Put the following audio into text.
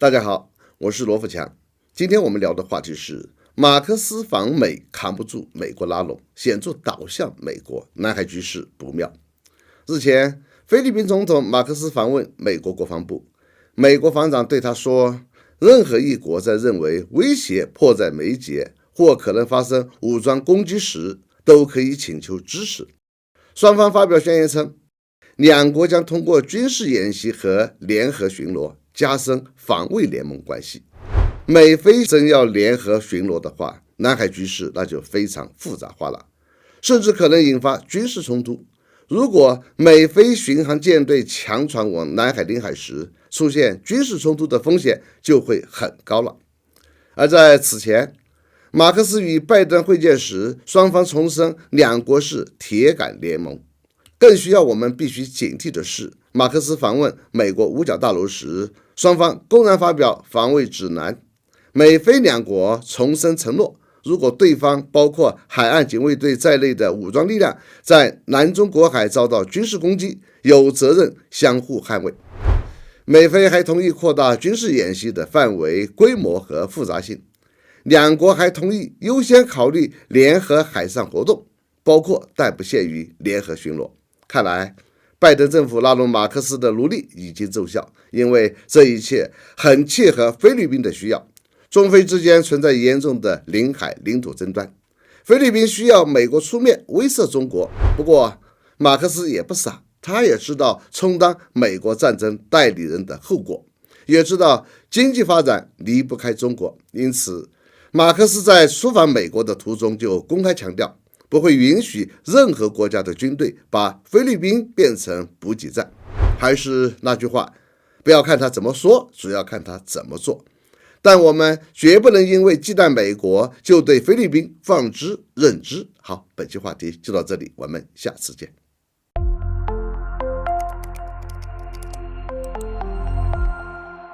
大家好，我是罗富强。今天我们聊的话题是马克思访美扛不住美国拉拢，显著倒向美国，南海局势不妙。日前，菲律宾总统马克思访问美国国防部，美国防长对他说，任何一国在认为威胁迫在眉睫或可能发生武装攻击时，都可以请求支持。双方发表宣言称，两国将通过军事演习和联合巡逻加深防卫联盟关系。美菲真要联合巡逻的话，南海局势那就非常复杂化了，甚至可能引发军事冲突。如果美菲巡航舰队强船往南海领海时，出现军事冲突的风险就会很高了。而在此前，马克思与拜登会见时，双方重申两国是铁杆联盟。更需要我们必须警惕的是，马克思访问美国五角大楼时，双方公然发表防卫指南，美菲两国重申承诺，如果对方包括海岸警卫队在内的武装力量在南中国海遭到军事攻击，有责任相互捍卫。美菲还同意扩大军事演习的范围、规模和复杂性，两国还同意优先考虑联合海上活动，包括但不限于联合巡逻。看来，拜登政府拉拢马克思的努力已经奏效，因为这一切很切合菲律宾的需要。中菲之间存在严重的领海领土争端，菲律宾需要美国出面威慑中国。不过，马克思也不傻，他也知道充当美国战争代理人的后果，也知道经济发展离不开中国。因此，马克思在出访美国的途中就公开强调，不会允许任何国家的军队把菲律宾变成补给站。还是那句话，不要看他怎么说，主要看他怎么做。但我们绝不能因为忌惮美国，就对菲律宾放之任之。好，本期话题就到这里，我们下次见。